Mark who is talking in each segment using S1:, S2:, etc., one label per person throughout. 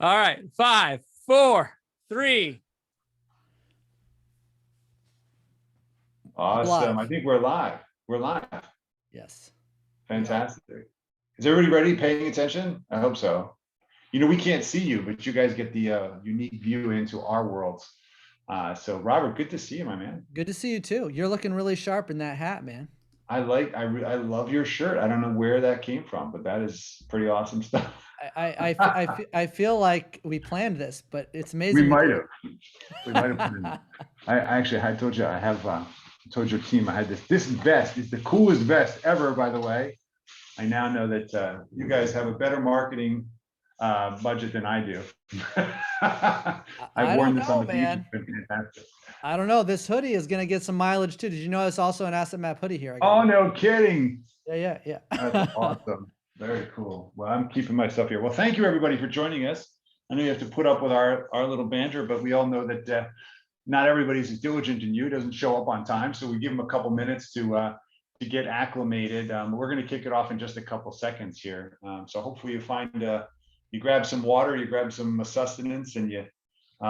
S1: All right. 5, 4, 3.
S2: Awesome.
S1: Live.
S2: I think we're live. We're live.
S1: Yes.
S2: Fantastic. Is everybody ready, paying attention? I hope so. You know, we can't see you, but you guys get the unique view into our worlds. So Robert, good to see you, my man.
S1: Good to see you too. You're looking really sharp in that hat, man.
S2: I love your shirt. I don't know where that came from, but that is pretty awesome stuff.
S1: I feel like we planned this, but it's
S2: We
S1: amazing.
S2: might have. We might have planned it. I told you I have told your team I had this vest is the coolest vest ever, by the way. I now know that you guys have a better marketing budget than I do. I've worn this on the beach. It's been fantastic.
S1: I don't know. This hoodie is going to get some mileage too. Did you know it's also an asset map hoodie here?
S2: Oh, no kidding.
S1: Yeah.
S2: That's awesome. Very cool. Well, I'm keeping myself here. Well, thank you everybody for joining us. I know you have to put up with our little banter, but we all know that not everybody's as diligent in you, doesn't show up on time. So we give them a couple minutes to get acclimated. We're going to kick it off in just a couple seconds here. So hopefully you grab some water, you grab some sustenance, and you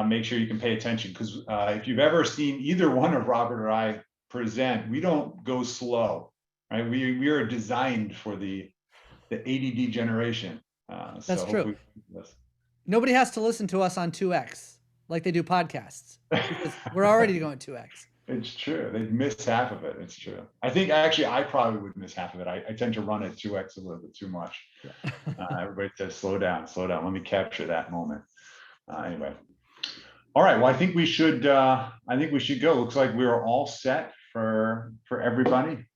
S2: make sure you can pay attention. Because if you've ever seen either one of Robert or I present, we don't go slow, right? We are designed for the ADD generation.
S1: That's true. Nobody has to listen to us on 2X like they do podcasts because we're already going 2X.
S2: It's true. They'd miss half of it. It's true. I think actually I probably would miss half of it. I tend to run at 2X a little bit too much. Everybody says, slow down. Let me capture that moment. Anyway. All right. Well, I think we should go. Looks like we are all set for everybody.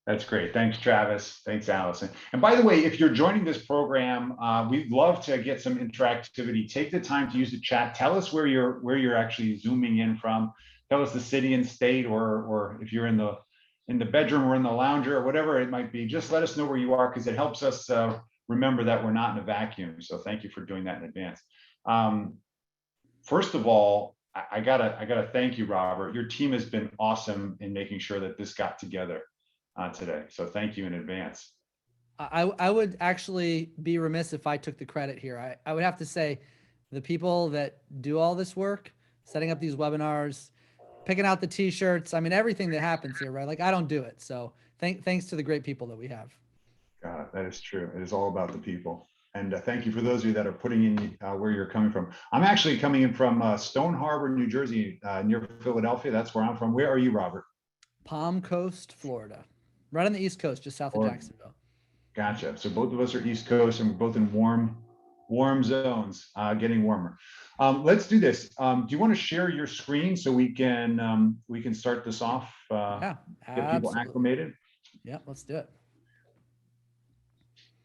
S2: That's great. Thanks, Travis. Thanks, Allison. And by the way, if you're joining this program, we'd love to get some interactivity. Take the time to use the chat. Tell us where you're actually zooming in from. Tell us the city and state, or if you're in the bedroom or in the lounger or whatever it might be. Just let us know where you are, because it helps us remember that we're not in a vacuum. So thank you for doing that in advance. First of all, I gotta thank you, Robert. Your team has been awesome in making sure that this got together today. So thank you in advance.
S1: I would actually be remiss if I took the credit here. I would have to say the people that do all this work, setting up these webinars, picking out the t-shirts, I mean, everything that happens here, right? Like I don't do it. So thanks to the great people that we have.
S2: God, that is true. It is all about the people. And thank you for those of you that are putting in where you're coming from. I'm actually coming in from Stone Harbor, New Jersey, near Philadelphia. That's where I'm from. Where are you, Robert?
S1: Palm Coast, Florida. Right on the East Coast, just south of Jacksonville.
S2: Gotcha. So both of us are East Coast, and we're both in warm zones, getting warmer. Let's do this. Do you want to share your screen so we can start this off?
S1: Yeah,
S2: get people acclimated.
S1: Yeah, let's do it.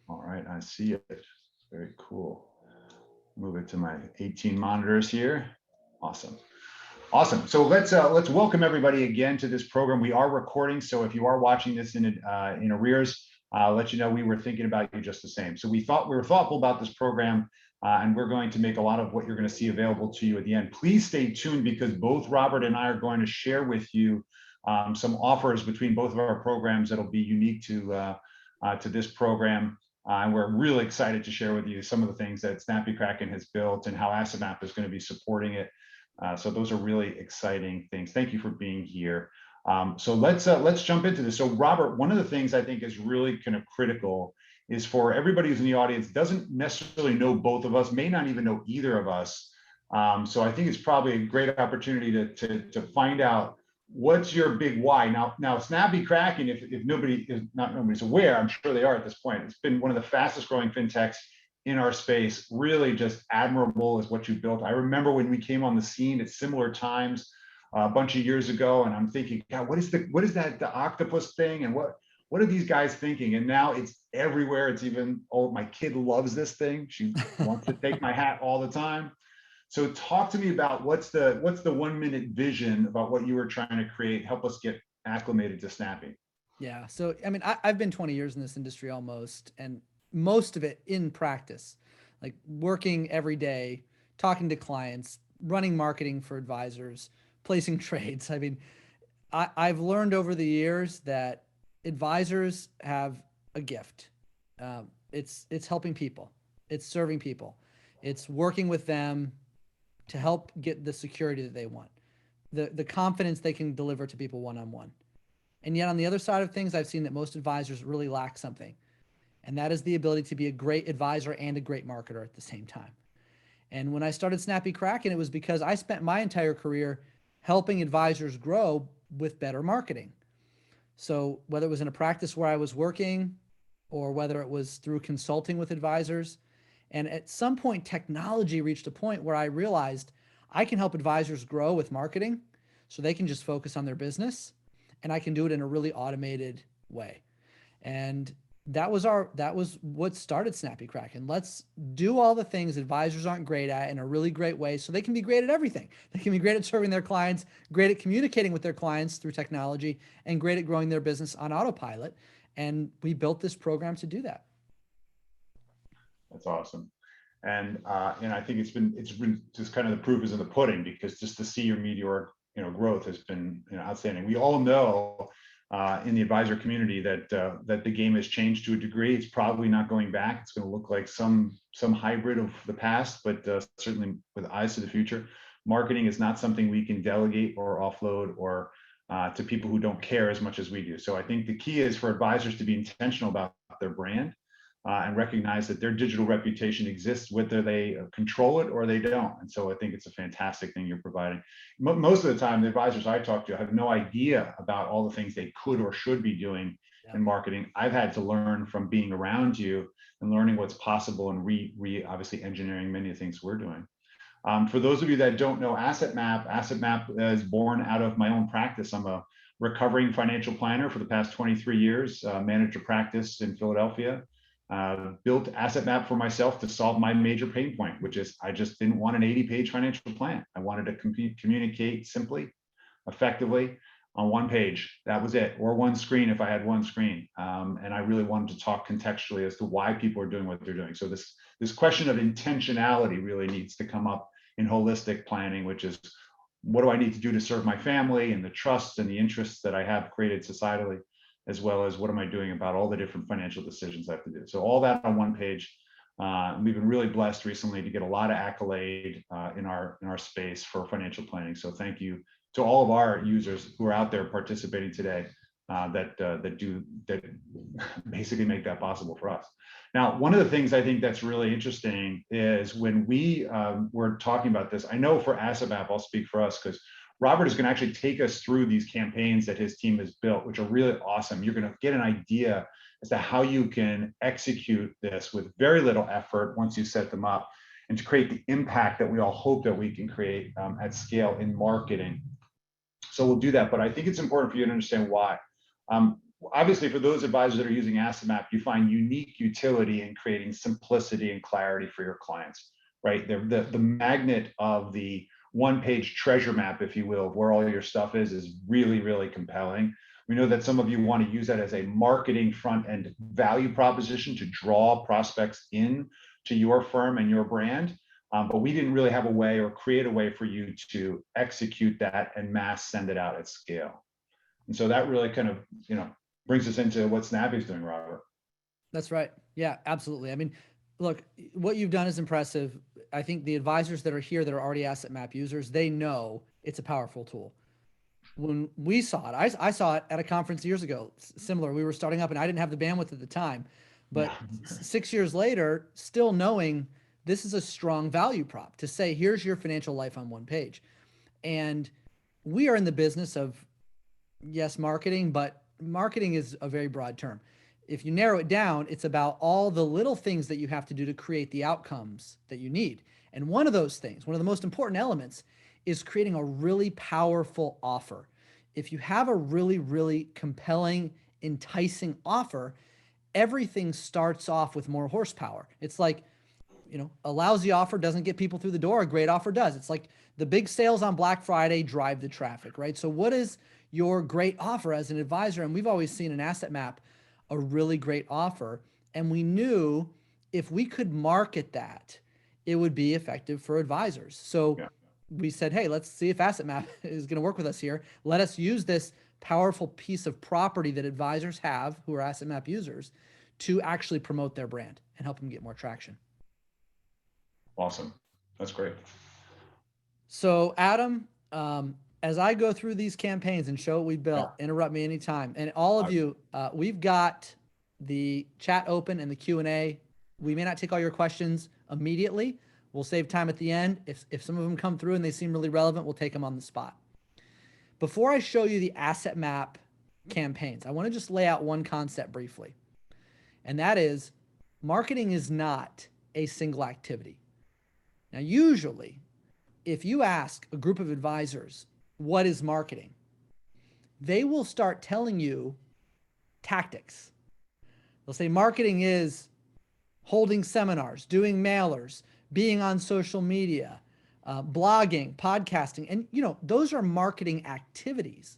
S2: All right, I see it. Very cool. Move it to my 18 monitors here. Awesome. So let's welcome everybody again to this program. We are recording, so if you are watching this in arrears, let you know we were thinking about you just the same. So we were thoughtful about this program, and we're going to make a lot of what you're going to see available to you at the end. Please stay tuned, because both Robert and I are going to share with you some offers between both of our programs that'll be unique to this program. And we're really excited to share with you some of the things that Snappy Kraken has built and how AssetMap is going to be supporting it. So those are really exciting things. Thank you for being here. So let's jump into this. So Robert, one of the things I think is really kind of critical is for everybody who's in the audience doesn't necessarily know both of us, may not even know either of us. So I think it's probably a great opportunity to find out what's your big why. Now Snappy Kraken, if nobody's aware, I'm sure they are at this point. It's been one of the fastest growing fintechs in our space. Really just admirable is what you built. I remember when we came on the scene at similar times a bunch of years ago, and I'm thinking, God, what is that the octopus thing, and what are these guys thinking? And now it's everywhere. It's even, my kid loves this thing. She wants to take my hat all the time. So talk to me about what's the 1 minute vision about what you were trying to create. Help us get acclimated to Snappy.
S1: Yeah. So, I mean, I've been 20 years in this industry almost, and most of it in practice, like working every day, talking to clients, running marketing for advisors, placing trades. I mean, I've learned over the years that advisors have a gift. It's helping people. It's serving people. It's working with them to help get the security that they want, the confidence they can deliver to people one-on-one. And yet on the other side of things, I've seen that most advisors really lack something, and that is the ability to be a great advisor and a great marketer at the same time. And when I started Snappy Kraken, it was because I spent my entire career helping advisors grow with better marketing. So whether it was in a practice where I was working or whether it was through consulting with advisors, and at some point, technology reached a point where I realized I can help advisors grow with marketing so they can just focus on their business, and I can do it in a really automated way. And that was what started Snappy Kraken. Let's do all the things advisors aren't great at in a really great way so they can be great at everything. They can be great at serving their clients, great at communicating with their clients through technology, and great at growing their business on autopilot. And we built this program to do that.
S2: That's awesome. And I think it's been just kind of the proof is in the pudding, because just to see your meteoric growth has been outstanding. We all know in the advisor community that that the game has changed to a degree. It's probably not going back. It's going to look like some hybrid of the past, but certainly with eyes to the future. Marketing is not something we can delegate or offload or to people who don't care as much as we do. So I think the key is for advisors to be intentional about their brand and recognize that their digital reputation exists whether they control it or they don't. And so I think it's a fantastic thing you're providing. Most of the time, the advisors I talk to have no idea about all the things they could or should be doing in marketing. I've had to learn from being around you and learning what's possible and obviously engineering many of the things we're doing. For those of you that don't know Asset Map is born out of my own practice. I'm a recovering financial planner for the past 23 years, managed a practice in Philadelphia. Built Asset Map for myself to solve my major pain point, which is I just didn't want an 80-page financial plan. I wanted to communicate simply, effectively on one page. That was it, or one screen if I had one screen. And I really wanted to talk contextually as to why people are doing what they're doing. So this question of intentionality really needs to come up in holistic planning, which is what do I need to do to serve my family and the trust and the interests that I have created societally, as well as what am I doing about all the different financial decisions I have to do. So all that on one page. We've been really blessed recently to get a lot of accolade in our space for financial planning. So thank you to all of our users who are out there participating today that basically make that possible for us. Now, one of the things I think that's really interesting is when we were talking about this, I know for Asset Map, I'll speak for us because Robert is going to actually take us through these campaigns that his team has built, which are really awesome. You're going to get an idea as to how you can execute this with very little effort once you set them up, and to create the impact that we all hope that we can create at scale in marketing. So we'll do that, but I think it's important for you to understand why. Obviously, for those advisors that are using Asset Map, you find unique utility in creating simplicity and clarity for your clients, right? The magnet of the one-page treasure map, if you will, of where all your stuff is really, really compelling. We know that some of you want to use that as a marketing front-end value proposition to draw prospects in to your firm and your brand. But we didn't really have a way or create a way for you to execute that and mass send it out at scale. And so that really kind of, brings us into what Snappy's doing, Robert.
S1: That's right. Yeah, absolutely. I mean, look, what you've done is impressive. I think the advisors that are here that are already Asset Map users, they know it's a powerful tool. When we saw it, I saw it at a conference years ago, similar. We were starting up and I didn't have the bandwidth at the time. But 6 years later, still knowing this is a strong value prop to say, here's your financial life on one page. And we are in the business of, yes, marketing, but marketing is a very broad term. If you narrow it down, it's about all the little things that you have to do to create the outcomes that you need. And one of those things, one of the most important elements, is creating a really powerful offer. If you have a really, really compelling, enticing offer, everything starts off with more horsepower. It's like, a lousy offer doesn't get people through the door. A great offer does. It's like the big sales on Black Friday drive the traffic, right? So what is your great offer as an advisor? And we've always seen in Asset Map a really great offer. And we knew if we could market that, it would be effective for advisors. So we said, hey, let's see if Asset Map is going to work with us here. Let us use this powerful piece of property that advisors have who are Asset Map users to actually promote their brand and help them get more traction.
S2: Awesome. That's great.
S1: So Adam, as I go through these campaigns and show what we built,
S2: Yeah.
S1: interrupt me anytime. And all of
S2: I-
S1: you, we've got the chat open and the Q&A. We may not take all your questions immediately. We'll save time at the end. If some of them come through and they seem really relevant, we'll take them on the spot. Before I show you the asset map campaigns, I want to just lay out one concept briefly. And that is, marketing is not a single activity. Now, usually, if you ask a group of advisors, what is marketing? They will start telling you tactics. They'll say marketing is holding seminars, doing mailers, being on social media, blogging, podcasting. And, those are marketing activities.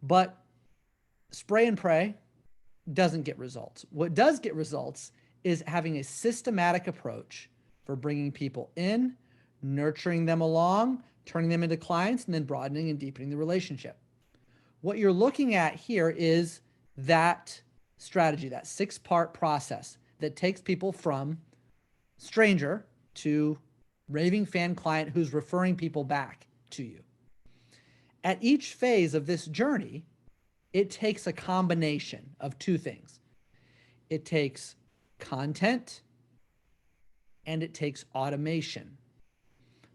S1: But spray and pray doesn't get results. What does get results is having a systematic approach for bringing people in, nurturing them along, turning them into clients, and then broadening and deepening the relationship. What you're looking at here is that strategy, that 6-part process that takes people from stranger to raving fan client who's referring people back to you. At each phase of this journey, it takes a combination of 2 things. It takes content and it takes automation.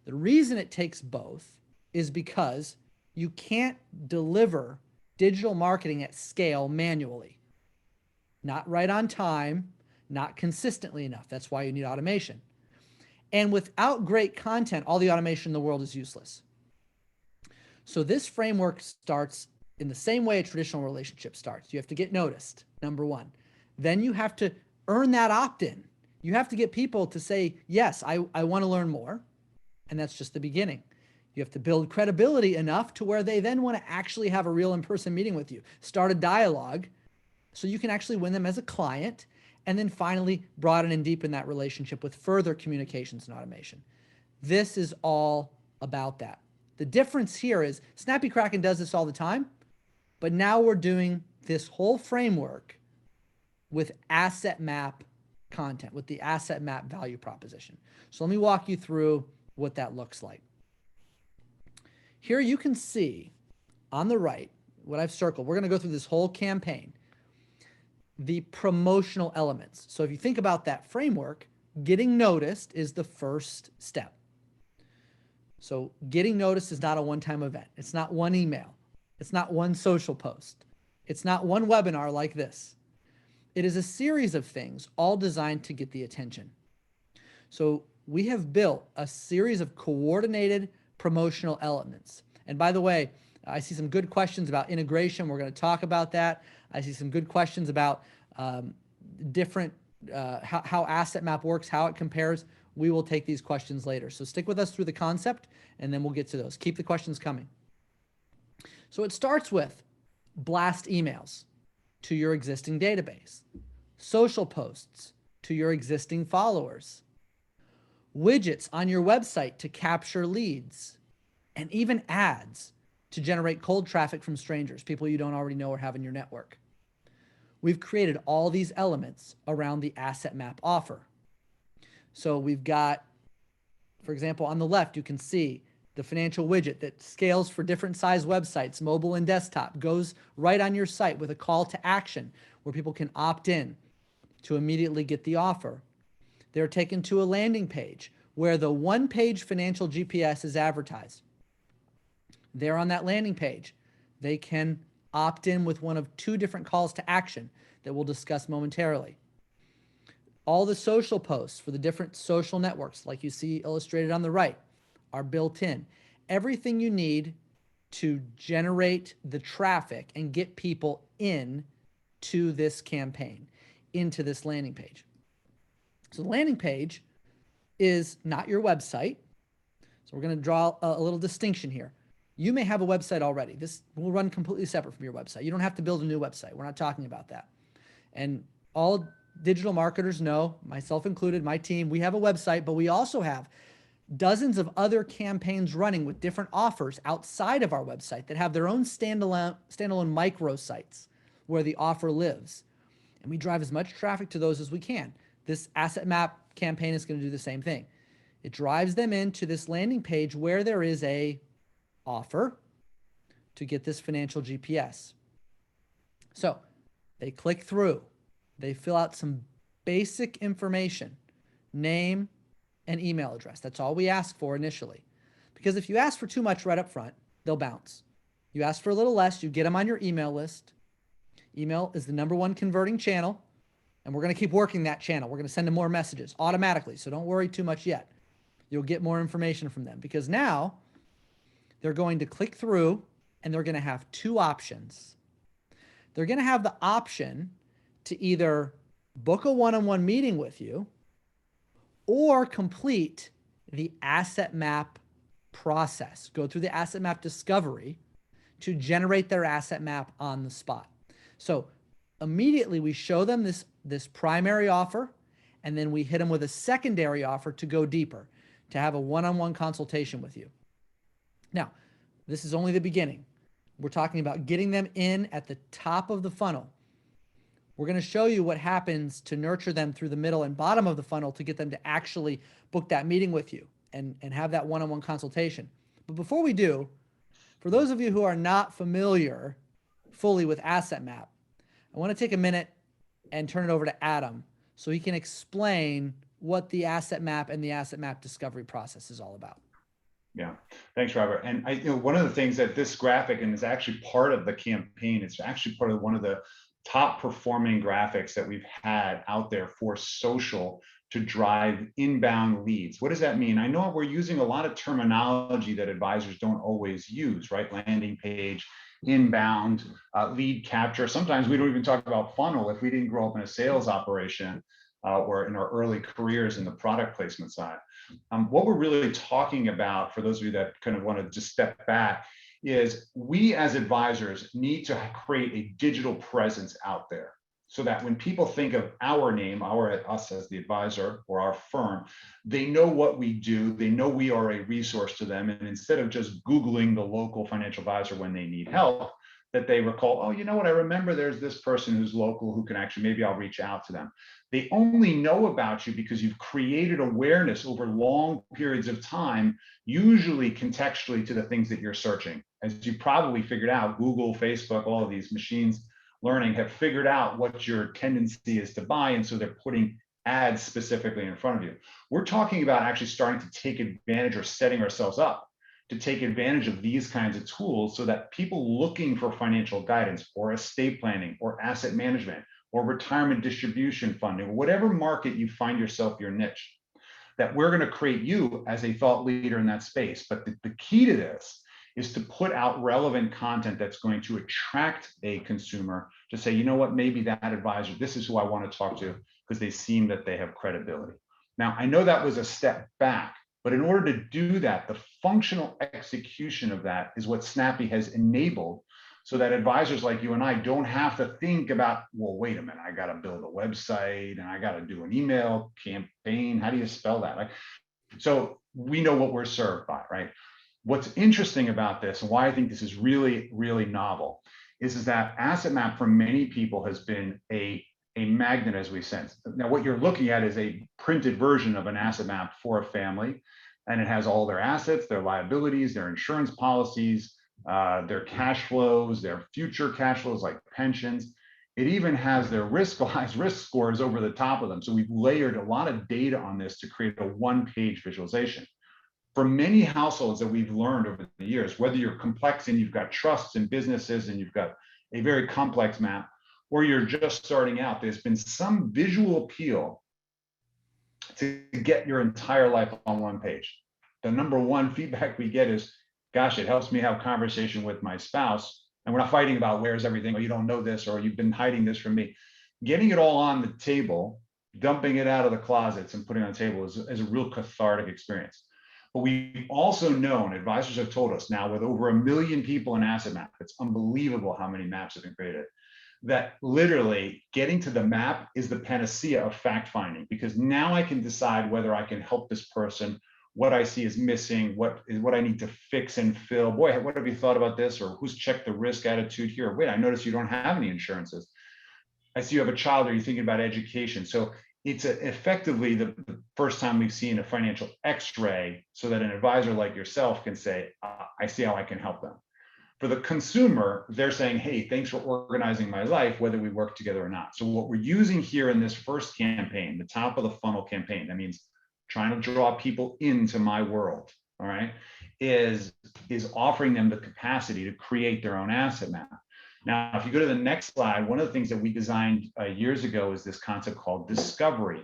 S1: The reason it takes both is because you can't deliver digital marketing at scale manually. Not right on time, not consistently enough. That's why you need automation. And without great content, all the automation in the world is useless. So this framework starts in the same way a traditional relationship starts. You have to get noticed, number 1. Then you have to earn that opt-in. You have to get people to say, yes, I want to learn more. And that's just the beginning. You have to build credibility enough to where they then want to actually have a real in-person meeting with you. Start a dialogue so you can actually win them as a client, and then finally broaden and deepen that relationship with further communications and automation. This is all about that. The difference here is Snappy Kraken does this all the time, but now we're doing this whole framework with asset map content, with the asset map value proposition. So let me walk you through what that looks like. Here you can see on the right, what I've circled, we're going to go through this whole campaign, the promotional elements. So if you think about that framework, getting noticed is the first step. So getting noticed is not a one-time event. It's not one email. It's not one social post. It's not one webinar like this. It is a series of things all designed to get the attention. So we have built a series of coordinated promotional elements. And by the way, I see some good questions about integration. We're going to talk about that. I see some good questions about different, how asset map works, how it compares. We will take these questions later. So stick with us through the concept, and then we'll get to those. Keep the questions coming. So it starts with blast emails to your existing database, social posts to your existing followers, widgets on your website to capture leads, and even ads to generate cold traffic from strangers, people you don't already know or have in your network. We've created all these elements around the asset map offer. So we've got, for example, on the left, you can see the financial widget that scales for different size websites, mobile and desktop, goes right on your site with a call to action where people can opt in to immediately get the offer. They're taken to a landing page where the one-page financial GPS is advertised. There on that landing page, they can opt in with one of 2 different calls to action that we'll discuss momentarily. All the social posts for the different social networks, like you see illustrated on the right, are built in. Everything you need to generate the traffic and get people in to this campaign, into this landing page. So the landing page is not your website. So we're going to draw a little distinction here. You may have a website already. This will run completely separate from your website. You don't have to build a new website. We're not talking about that. And all digital marketers know, myself included, my team, we have a website, but we also have dozens of other campaigns running with different offers outside of our website that have their own standalone micro sites where the offer lives. And we drive as much traffic to those as we can. This asset map campaign is going to do the same thing. It drives them into this landing page where there is a offer to get this financial GPS. So they click through, they fill out some basic information, name and email address. That's all we ask for initially. Because if you ask for too much right up front, they'll bounce. You ask for a little less, you get them on your email list. Email is the #1 converting channel, and we're going to keep working that channel. We're going to send them more messages automatically, so don't worry too much yet. You'll get more information from them because now they're going to click through and they're going to have two options. They're going to have the option to either book a one-on-one meeting with you or complete the asset map process, go through the asset map discovery to generate their asset map on the spot. So immediately we show them this primary offer, and then we hit them with a secondary offer to go deeper, to have a one-on-one consultation with you. Now, this is only the beginning. We're talking about getting them in at the top of the funnel. We're going to show you what happens to nurture them through the middle and bottom of the funnel to get them to actually book that meeting with you and have that one-on-one consultation. But before we do, for those of you who are not familiar fully with Asset Map, I want to take a minute and turn it over to Adam so he can explain what the Asset Map and the Asset Map discovery process is all about.
S2: Yeah, thanks, Robert. And one of the things that this graphic, and is actually part of the campaign, it's actually part of one of the top performing graphics that we've had out there for social to drive inbound leads. What does that mean? I know we're using a lot of terminology that advisors don't always use, right? Landing page, inbound, lead capture. Sometimes we don't even talk about funnel if we didn't grow up in a sales operation or in our early careers in the product placement side. What we're really talking about, for those of you that kind of want to just step back, is we as advisors need to create a digital presence out there so that when people think of our name, us as the advisor or our firm, they know what we do, they know we are a resource to them. And instead of just Googling the local financial advisor when they need help, that they recall, oh, you know what, I remember there's this person who's local who can actually, maybe I'll reach out to them. They only know about you because you've created awareness over long periods of time, usually contextually to the things that you're searching. As you probably figured out, Google, Facebook, all of these machines learning have figured out what your tendency is to buy. And so they're putting ads specifically in front of you. We're talking about actually starting to take advantage or setting ourselves up to take advantage of these kinds of tools so that people looking for financial guidance or estate planning or asset management or retirement distribution funding, or whatever market you find yourself your niche, that we're going to create you as a thought leader in that space. But the key to this is to put out relevant content that's going to attract a consumer to say, you know what, maybe that advisor, this is who I want to talk to because they seem that they have credibility. Now, I know that was a step back, but in order to do that, the functional execution of that is what Snappy has enabled so that advisors like you and I don't have to think about, well, wait a minute, I got to build a website and I got to do an email campaign. How do you spell that? So we know what we're served by, right? What's interesting about this and why I think this is really, really novel is that Asset Map for many people has been a magnet, as we sense. Now, what you're looking at is a printed version of an asset map for a family, and it has all their assets, their liabilities, their insurance policies, their cash flows, their future cash flows like pensions. It even has their risk scores over the top of them. So we've layered a lot of data on this to create a one-page visualization. For many households that we've learned over the years, whether you're complex and you've got trusts and businesses and you've got a very complex map, or you're just starting out, there's been some visual appeal to get your entire life on one page. The #1 feedback we get is, gosh, it helps me have a conversation with my spouse. And we're not fighting about where's everything, or you don't know this, or you've been hiding this from me. Getting it all on the table, dumping it out of the closets and putting it on the table is a real cathartic experience. But we've also known, advisors have told us now with over 1 million people in Asset Map, it's unbelievable how many maps have been created, that literally getting to the map is the panacea of fact finding, because now I can decide whether I can help this person, what I see is missing, what I need to fix and fill. Boy, what have you thought about this? Or who's checked the risk attitude here? Wait, I noticed you don't have any insurances. I see you have a child. Are you thinking about education? So it's effectively the first time we've seen a financial x-ray so that an advisor like yourself can say, I see how I can help them. For the consumer, they're saying, hey, thanks for organizing my life, whether we work together or not. So what we're using here in this first campaign, the top of the funnel campaign, that means trying to draw people into my world, all right, is offering them the capacity to create their own asset map. Now, if you go to the next slide, one of the things that we designed years ago is this concept called discovery.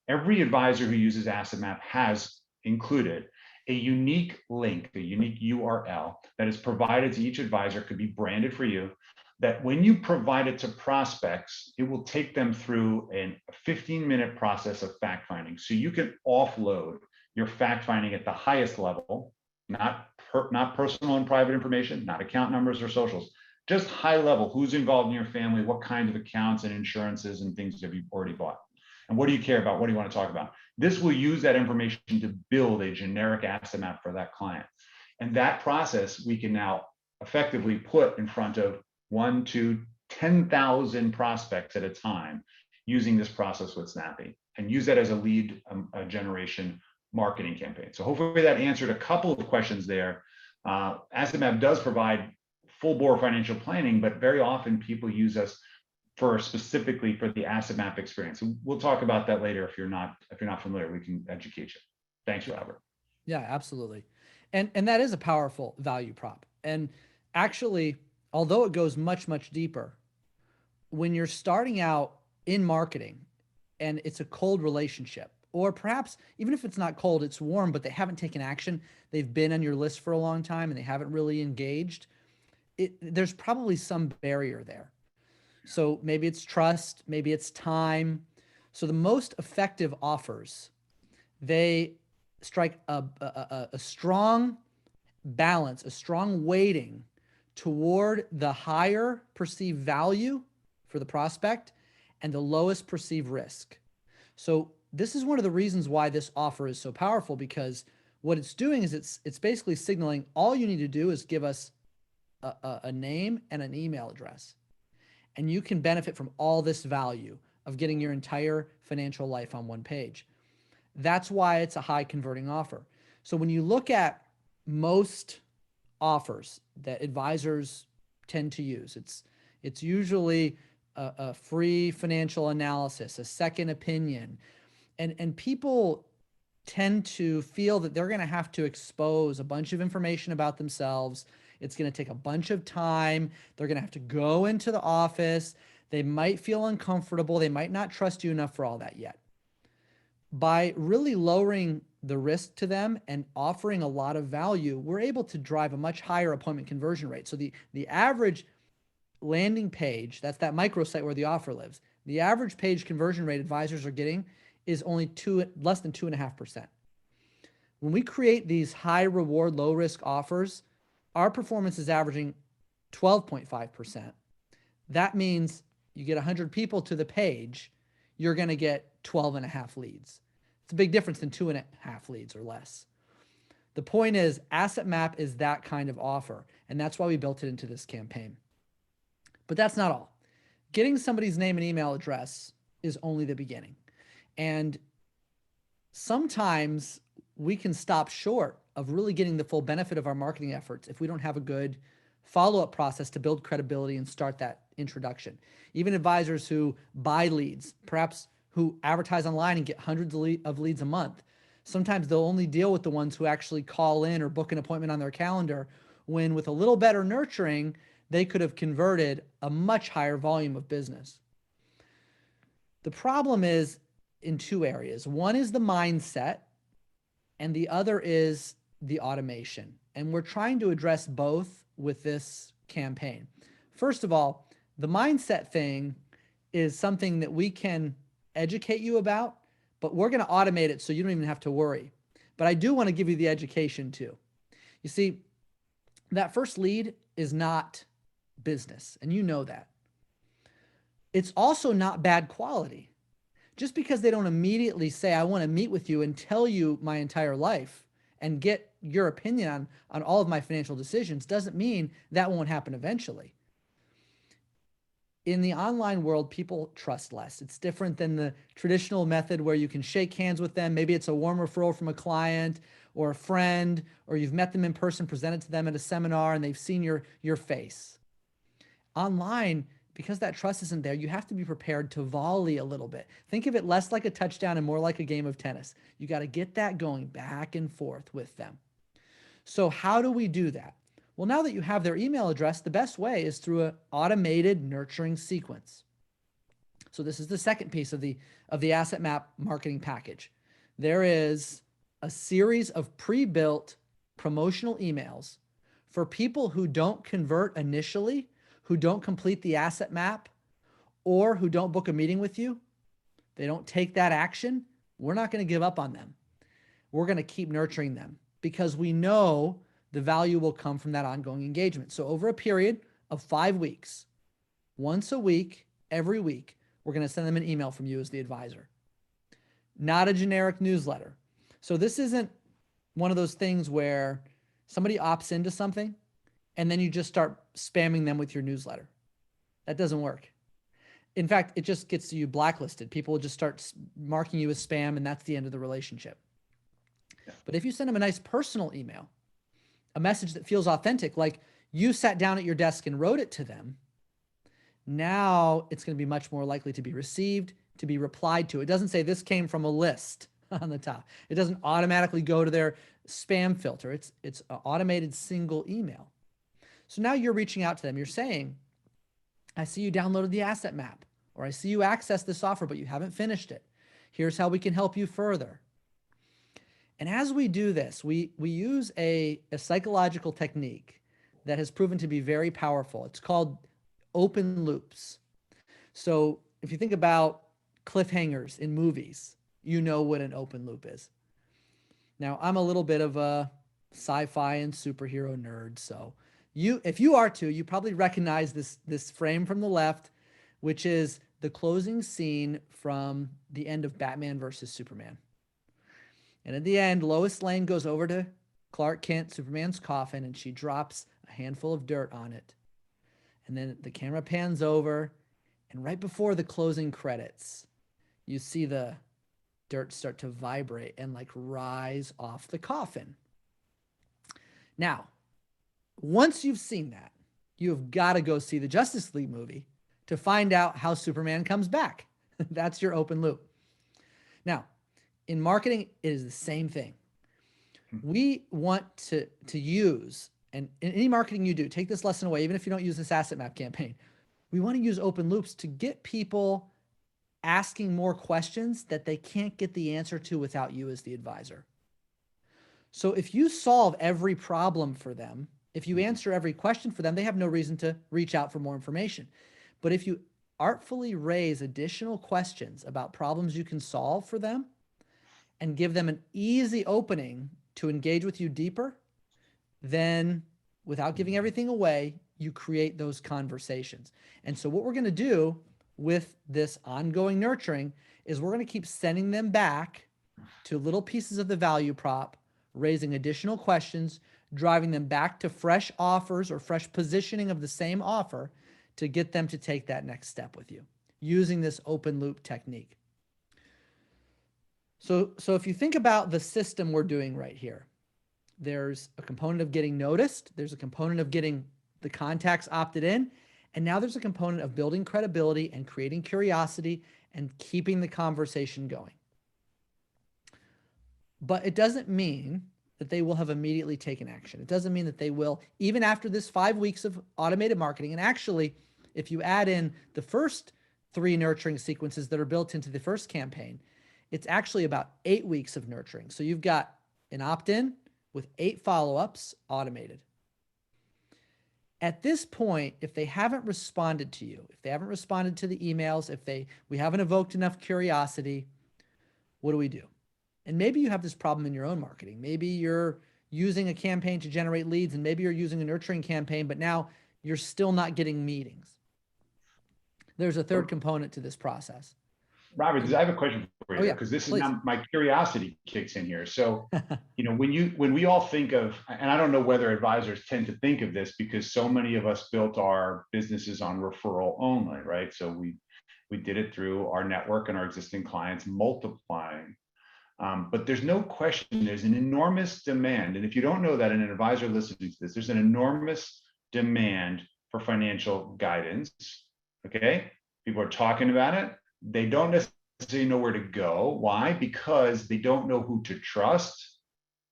S2: Every advisor who uses Asset Map has included a unique link, a unique URL that is provided to each advisor, could be branded for you, that when you provide it to prospects, it will take them through a 15-minute process of fact finding. So you can offload your fact finding at the highest level, not personal and private information, not account numbers or socials, just high level, who's involved in your family, what kinds of accounts and insurances and things have you already bought? And what do you care about? What do you want to talk about? This will use that information to build a generic asset map for that client. And that process we can now effectively put in front of 1 to 10,000 prospects at a time using this process with Snappy, and use that as a lead generation marketing campaign. So hopefully that answered a couple of questions there. Asset Map does provide full bore financial planning, but very often people use us for specifically for the asset map experience. And we'll talk about that later. If you're not familiar, we can educate you. Thanks, Robert.
S1: Yeah, absolutely. And that is a powerful value prop. And actually, although it goes much, much deeper, when you're starting out in marketing and it's a cold relationship, or perhaps even if it's not cold, it's warm, but they haven't taken action, they've been on your list for a long time and they haven't really engaged, there's probably some barrier there. So maybe it's trust, maybe it's time. So the most effective offers, they strike a strong balance, a strong weighting toward the higher perceived value for the prospect and the lowest perceived risk. So this is one of the reasons why this offer is so powerful, because what it's doing is it's basically signaling all you need to do is give us a name and an email address, and you can benefit from all this value of getting your entire financial life on one page. That's why it's a high converting offer. So when you look at most offers that advisors tend to use, it's usually a free financial analysis, a second opinion, and people tend to feel that they're going to have to expose a bunch of information about themselves. It's going to take a bunch of time. They're going to have to go into the office. They might feel uncomfortable. They might not trust you enough for all that yet. By really lowering the risk to them and offering a lot of value, we're able to drive a much higher appointment conversion rate. So the average landing page, that's that microsite where the offer lives, the average page conversion rate advisors are getting is only less than 2.5%. When we create these high reward, low risk offers, our performance is averaging 12.5%. That means you get 100 people to the page, you're going to get 12.5 leads. It's a big difference than 2.5 leads or less. The point is, Asset Map is that kind of offer, and that's why we built it into this campaign. But that's not all. Getting somebody's name and email address is only the beginning. And sometimes we can stop short of really getting the full benefit of our marketing efforts if we don't have a good follow-up process to build credibility and start that introduction. Even advisors who buy leads, perhaps who advertise online and get hundreds of leads a month, sometimes they'll only deal with the ones who actually call in or book an appointment on their calendar, when with a little better nurturing, they could have converted a much higher volume of business. The problem is in two areas. One is the mindset, and the other is the automation. And we're trying to address both with this campaign. First of all, the mindset thing is something that we can educate you about, but we're going to automate it so you don't even have to worry. But I do want to give you the education too. You see, that first lead is not business, and you know that. It's also not bad quality. Just because they don't immediately say, I want to meet with you and tell you my entire life and get your opinion on all of my financial decisions, doesn't mean that won't happen eventually. in the online world, people trust less. It's different than the traditional method where you can shake hands with them. Maybe it's a warm referral from a client or a friend, or you've met them in person, presented to them at a seminar, and they've seen your face. Online, because that trust isn't there, you have to be prepared to volley a little bit. Think of it less like a touchdown and more like a game of tennis. You got to get that going back and forth with them. So how do we do that? Well, now that you have their email address, the best way is through an automated nurturing sequence. So this is the second piece of the asset map marketing package. There is a series of pre-built promotional emails for people who don't convert initially, who don't complete the asset map, or who don't book a meeting with you. They don't take that action. We're not going to give up on them. We're going to keep nurturing them because we know the value will come from that ongoing engagement. So over a period of 5 weeks, once a week, every week, we're going to send them an email from you as the advisor. Not a generic newsletter. So this isn't one of those things where somebody opts into something and then you just start spamming them with your newsletter. That doesn't work. In fact, it just gets you blacklisted. People will just start marking you as spam, and that's the end of the relationship. But if you send them a nice personal email, a message that feels authentic, like you sat down at your desk and wrote it to them, now it's going to be much more likely to be received, to be replied to. It doesn't say this came from a list on the top. It doesn't automatically go to their spam filter. It's an automated single email. So now you're reaching out to them. You're saying, I see you downloaded the asset map, or I see you accessed this offer, but you haven't finished it. Here's how we can help you further. And as we do this, we use a psychological technique that has proven to be very powerful. It's called open loops. So if you think about cliffhangers in movies, you know what an open loop is. Now, I'm a little bit of a sci-fi and superhero nerd, so if you are too, you probably recognize this frame from the left, which is the closing scene from the end of Batman versus Superman. And at the end, Lois Lane goes over to Clark Kent, Superman's coffin, and she drops a handful of dirt on it. And then the camera pans over, and right before the closing credits, you see the dirt start to vibrate and like rise off the coffin. Now, once you've seen that, you have got to go see the Justice League movie to find out how Superman comes back. That's your open loop. Now, in marketing, it is the same thing. We want to use, and in any marketing you do, take this lesson away, even if you don't use this asset map campaign, we want to use open loops to get people asking more questions that they can't get the answer to without you as the advisor. So if you solve every problem for them, if you answer every question for them, they have no reason to reach out for more information. But if you artfully raise additional questions about problems you can solve for them and give them an easy opening to engage with you deeper, then without giving everything away, you create those conversations. And so what we're going to do with this ongoing nurturing is we're going to keep sending them back to little pieces of the value prop, raising additional questions, driving them back to fresh offers or fresh positioning of the same offer to get them to take that next step with you using this open loop technique. So if you think about the system we're doing right here, there's a component of getting noticed. There's a component of getting the contacts opted in. And now there's a component of building credibility and creating curiosity and keeping the conversation going. But it doesn't mean that they will have immediately taken action. It doesn't mean that they will, even after this 5 weeks of automated marketing. And actually, if you add in the first 3 nurturing sequences that are built into the first campaign, it's actually about 8 weeks of nurturing. So you've got an opt-in with 8 follow-ups automated. At this point, if they haven't responded to you, if they haven't responded to the emails, we haven't evoked enough curiosity, what do we do? And maybe you have this problem in your own marketing. Maybe you're using a campaign to generate leads, and maybe you're using a nurturing campaign, but now you're still not getting meetings. There's a third component to this process.
S2: Robert, I have a question for
S1: Oh
S2: you,
S1: yeah,
S2: because this is
S1: please.
S2: now my curiosity kicks in here. So, when we all think of, and I don't know whether advisors tend to think of this, because so many of us built our businesses on referral only, right? So we did it through our network and our existing clients multiplying. But there's no question, there's an enormous demand. And if you don't know that, an advisor listening to this, there's an enormous demand for financial guidance. Okay. People are talking about it. They don't necessarily know where to go. Why? Because they don't know who to trust,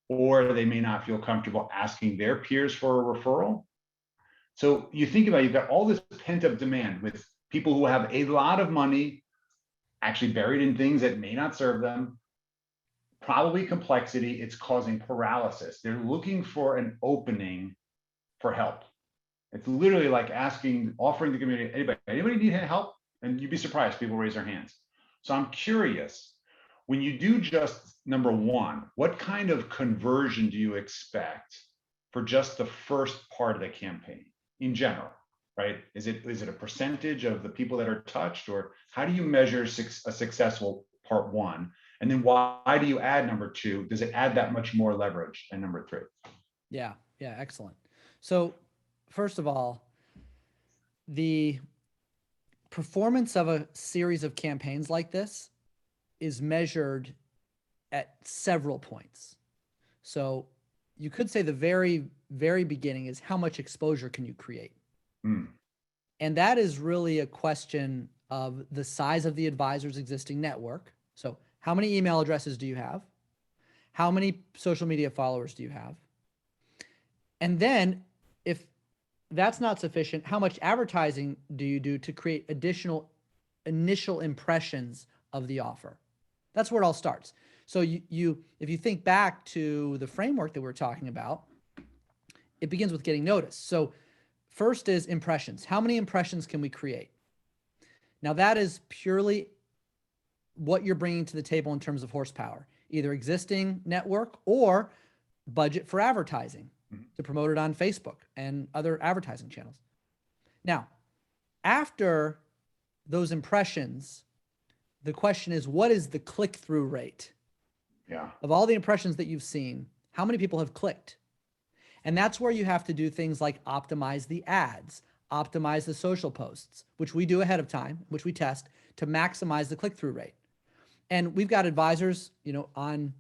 S2: or they may not feel comfortable asking their peers for a referral. So you think about it, you've got all this pent up demand with people who have a lot of money actually buried in things that may not serve them, probably complexity. It's causing paralysis. They're looking for an opening for help. It's literally like offering the community, anybody need help? And you'd be surprised, people raise their hands. So I'm curious, when you do just number one, what kind of conversion do you expect for just the first part of the campaign in general, right? Is it a percentage of the people that are touched, or how do you measure a successful part one? And then why do you add number two? Does it add that much more leverage than number three?
S1: Yeah, excellent. So first of all, the performance of a series of campaigns like this is measured at several points. So you could say the very, very beginning is how much exposure can you create?
S2: Mm.
S1: And that is really a question of the size of the advisor's existing network. So how many email addresses do you have? How many social media followers do you have? And then if that's not sufficient, how much advertising do you do to create additional initial impressions of the offer? That's where it all starts. So if you think back to the framework that we're talking about, it begins with getting noticed. So first is impressions. How many impressions can we create? Now that is purely what you're bringing to the table in terms of horsepower, either existing network or budget for advertising to promote it on Facebook and other advertising channels. Now, after those impressions, the question is, what is the click-through rate?
S2: Yeah.
S1: Of all the impressions that you've seen, how many people have clicked? And that's where you have to do things like optimize the ads, optimize the social posts, which we do ahead of time, which we test to maximize the click-through rate. And we've got advisors, on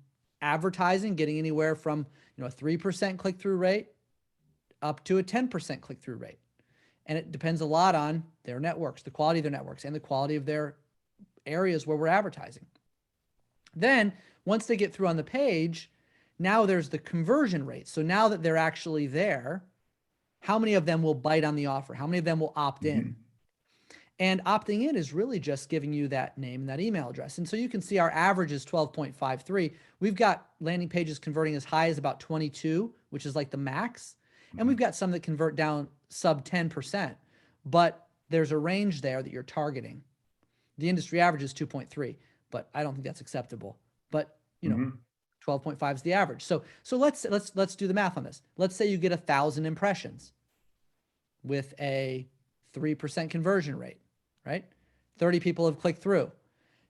S1: advertising getting anywhere from, a 3% click-through rate up to a 10% click-through rate. And it depends a lot on their networks, the quality of their networks, and the quality of their areas where we're advertising. Then once they get through on the page, now there's the conversion rate. So now that they're actually there, how many of them will bite on the offer? How many of them will opt in? And opting in is really just giving you that name and that email address. And so you can see our average is 12.53. We've got landing pages converting as high as about 22, which is like the max. And we've got some that convert down sub 10%, but there's a range there that you're targeting. The industry average is 2.3, but I don't think that's acceptable. But 12.5 is the average. So let's do the math on this. Let's say you get 1,000 impressions with a 3% conversion rate, right? 30 people have clicked through.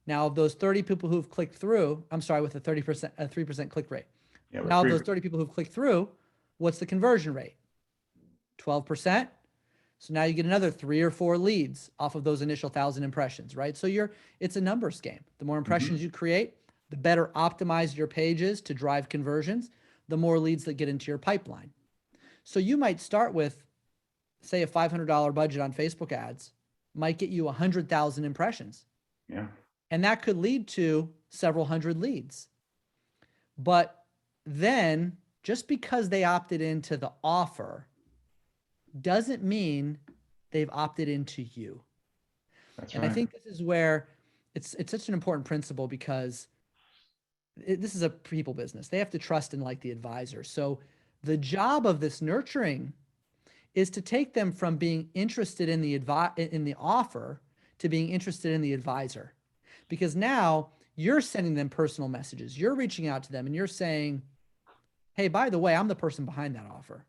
S1: Now, of those 30 people who've clicked through, I'm sorry, with a 3% click rate.
S2: Yeah,
S1: now, of those 30 people who've clicked through, what's the conversion rate? 12%. So now you get another 3 or 4 leads off of those initial 1,000 impressions, right? So it's a numbers game. The more impressions you create, the better optimized your page is to drive conversions, the more leads that get into your pipeline. So you might start with, say, a $500 budget on Facebook ads might get you 100,000 impressions.
S2: Yeah.
S1: And that could lead to several hundred leads. But then just because they opted into the offer doesn't mean they've opted into you.
S2: That's
S1: and
S2: right.
S1: I think this is where it's such an important principle, because this is a people business. They have to trust and like the advisor. So the job of this nurturing is to take them from being interested in the offer to being interested in the advisor. Because now you're sending them personal messages. You're reaching out to them and you're saying, hey, by the way, I'm the person behind that offer.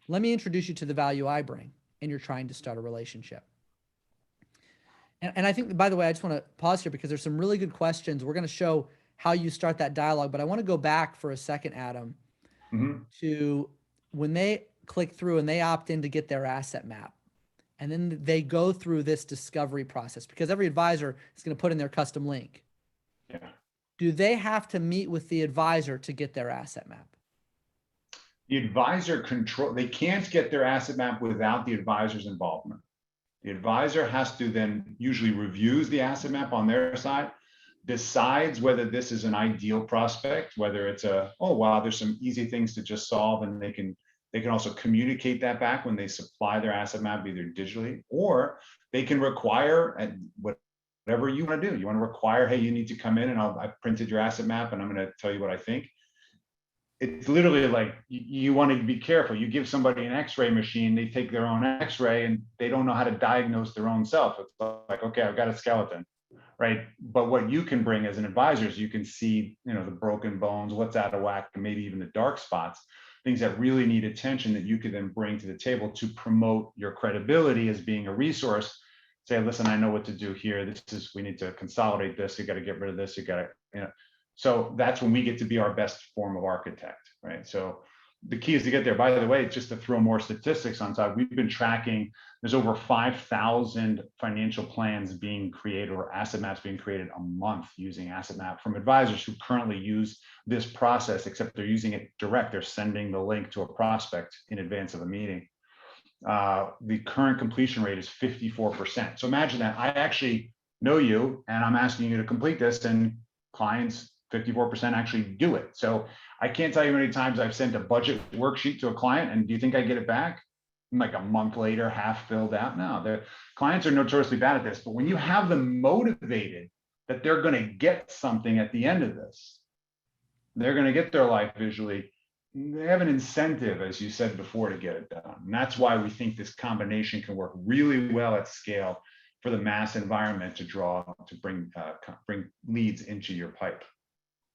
S1: Let me introduce you to the value I bring. And you're trying to start a relationship. And I think, by the way, I just want to pause here because there's some really good questions. We're going to show how you start that dialogue, but I want to go back for a second, Adam,
S2: Mhm.
S1: to when they click through and they opt in to get their asset map. And then they go through this discovery process because every advisor is going to put in their custom link.
S2: Yeah.
S1: Do they have to meet with the advisor to get their asset map?
S2: The advisor control, they can't get their asset map without the advisor's involvement. The advisor has to then usually reviews the asset map on their side, decides whether this is an ideal prospect, whether it's a, oh wow, there's some easy things to just solve, and they can also communicate that back when they supply their asset map either digitally, or they can require, and whatever you want to do. You want to require, hey, you need to come in and I've printed your asset map and I'm going to tell you what I think. It's literally like you want to be careful. You give somebody an X-ray machine, they take their own X-ray and they don't know how to diagnose their own self. It's like, okay, I've got a skeleton, right? But what you can bring as an advisor is you can see, the broken bones, what's out of whack, and maybe even the dark spots, things that really need attention that you could then bring to the table to promote your credibility as being a resource. Say, listen, I know what to do here. We need to consolidate this. You got to get rid of this. You got to, so that's when we get to be our best form of architect, right? So the key is to get there. By the way, just to throw more statistics on top, we've been tracking, there's over 5,000 financial plans being created or asset maps being created a month using asset map from advisors who currently use this process, except they're using it direct. They're sending the link to a prospect in advance of a meeting. The current completion rate is 54%. So imagine that I actually know you and I'm asking you to complete this, and clients, 54% actually do it. So I can't tell you how many times I've sent a budget worksheet to a client, and do you think I get it back like a month later, half filled out? No, the clients are notoriously bad at this. But when you have them motivated that they're going to get something at the end of this, they're going to get their life visually, they have an incentive, as you said before, to get it done. And that's why we think this combination can work really well at scale for the mass environment to bring leads into your pipe.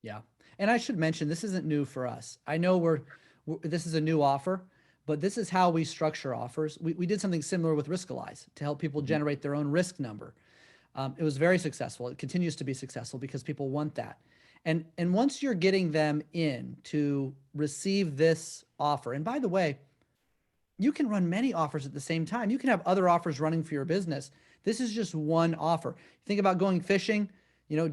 S1: Yeah. And I should mention, this isn't new for us. I know this is a new offer, but this is how we structure offers. We did something similar with Riskalyze to help people generate their own risk number. It was very successful. It continues to be successful because people want that. And once you're getting them in to receive this offer, and by the way, you can run many offers at the same time. You can have other offers running for your business. This is just one offer. Think about going fishing,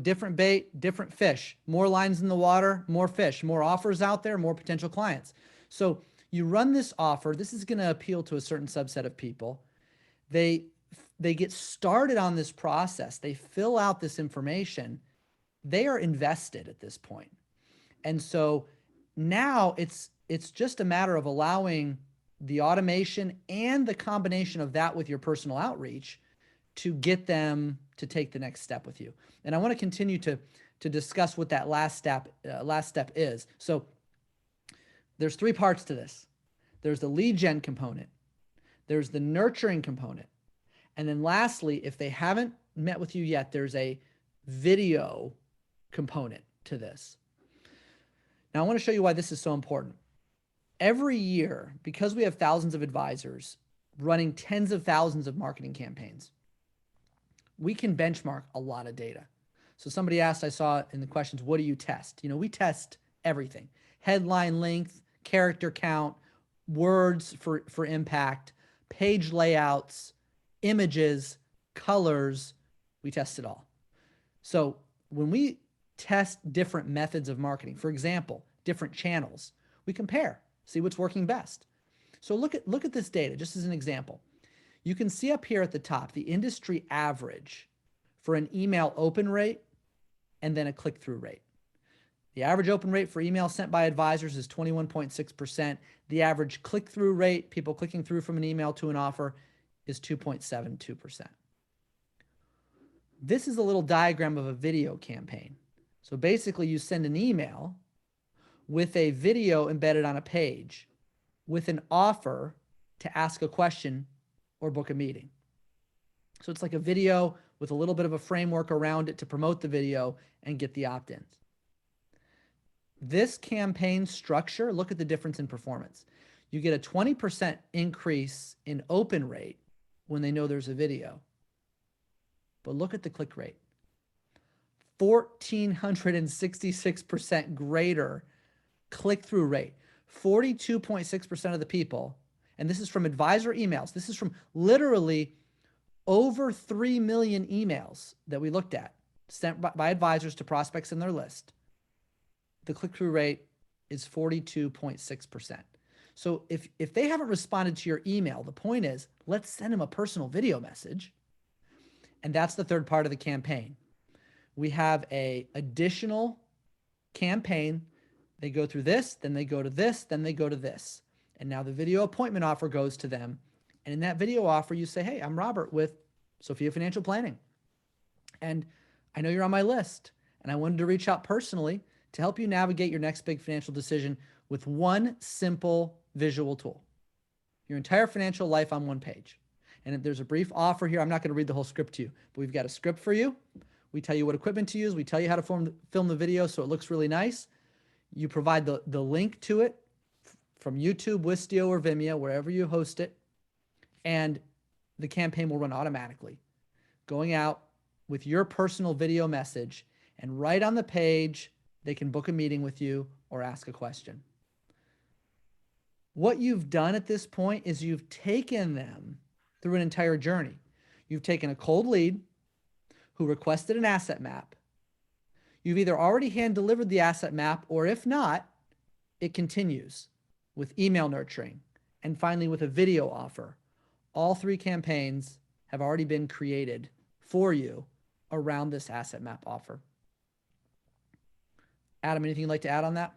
S1: different bait, different fish, more lines in the water, more fish, more offers out there, more potential clients. So you run this offer. This is going to appeal to a certain subset of people. They get started on this process. They fill out this information. They are invested at this point. And so now it's just a matter of allowing the automation and the combination of that with your personal outreach to get them to take the next step with you. And I want to continue to discuss what that last step is. So there's 3 parts to this. There's the lead gen component. There's the nurturing component. And then lastly, if they haven't met with you yet, there's a video component to this. Now I want to show you why this is so important. Every year, because we have thousands of advisors running tens of thousands of marketing campaigns, we can benchmark a lot of data. So somebody asked, I saw in the questions, what do you test? We test everything. Headline length, character count, words for impact, page layouts, images, colors, we test it all. So when we test different methods of marketing, for example, different channels, we compare, see what's working best. So look at this data, just as an example. You can see up here at the top, the industry average for an email open rate and then a click-through rate. The average open rate for email sent by advisors is 21.6%. The average click-through rate, people clicking through from an email to an offer, is 2.72%. This is a little diagram of a video campaign. So basically you send an email with a video embedded on a page with an offer to ask a question or book a meeting. So it's like a video with a little bit of a framework around it to promote the video and get the opt-ins. This campaign structure, look at the difference in performance. You get a 20% increase in open rate when they know there's a video. but look at the click rate. 1,466% greater click-through rate. 42.6% of the people, and this is from advisor emails. This is from literally over 3 million emails that we looked at sent by advisors to prospects in their list. The click-through rate is 42.6%. So if they haven't responded to your email, the point is, let's send them a personal video message. And that's the third part of the campaign. We have a additional campaign. They go through this, then they go to this, then they go to this. And now the video appointment offer goes to them. And in that video offer, you say, hey, I'm Robert with Sofia Financial Planning. And I know you're on my list. And I wanted to reach out personally to help you navigate your next big financial decision with one simple visual tool. Your entire financial life on one page. And there's a brief offer here. I'm not going to read the whole script to you, but we've got a script for you. We tell you what equipment to use. We tell you how to film the video so it looks really nice. You provide the link to it from YouTube, Wistia, or Vimeo, wherever you host it. And the campaign will run automatically, going out with your personal video message. And right on the page, they can book a meeting with you or ask a question. What you've done at this point is you've taken them through an entire journey. You've taken a cold lead who requested an asset map. You've either already hand delivered the asset map, or if not, it continues with email nurturing and finally with a video offer. All three campaigns have already been created for you around this asset map offer. Adam, anything you'd like to add on that?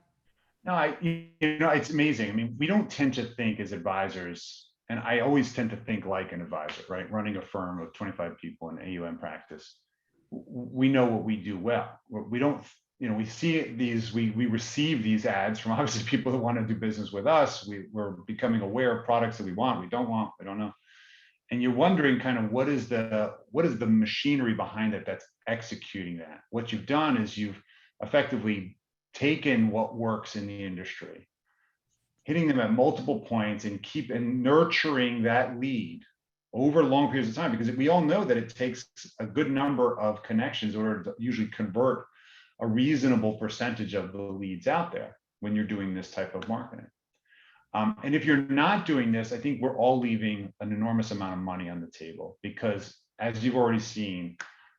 S2: No, it's amazing. I mean, we don't tend to think as advisors, and I always tend to think like an advisor, right? Running a firm of 25 people in AUM practice, we know what we do well. We don't, we see these, we receive these ads from obviously people that want to do business with us. We're becoming aware of products that we want, we don't know. And you're wondering kind of what is the machinery behind it that's executing that. What you've done is you've effectively taken what works in the industry, hitting them at multiple points and keep nurturing that lead over long periods of time, because we all know that it takes a good number of connections in order to usually convert a reasonable percentage of the leads out there when you're doing this type of marketing. And if you're not doing this, I think we're all leaving an enormous amount of money on the table, because as you've already seen,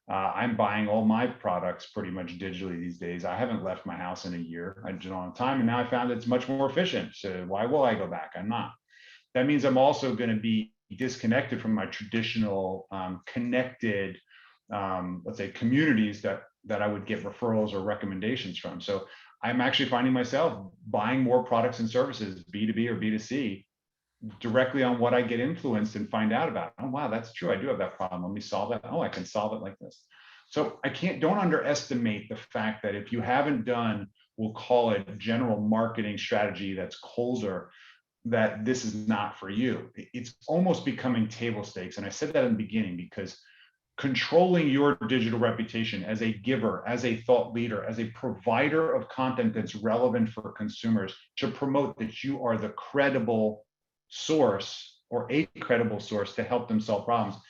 S2: I'm buying all my products pretty much digitally these days. I haven't left my house in a year. I just don't have time, and now I found it's much more efficient. So why will I go back? I'm not. That means I'm also going to be disconnected from my traditional connected, let's say, communities that I would get referrals or recommendations from. So I'm actually finding myself buying more products and services, B2B or B2C, directly on what I get influenced and find out about. Oh, wow, that's true. I do have that problem. Let me solve that. Oh, I can solve it like this. So don't underestimate the fact that if you haven't done, we'll call it general marketing strategy that's colder, that this is not for you. It's almost becoming table stakes. And I said that in the beginning because controlling your digital reputation as a giver, as a thought leader, as a provider of content that's relevant for consumers, to promote that you are the credible source or a credible source to help them solve problems,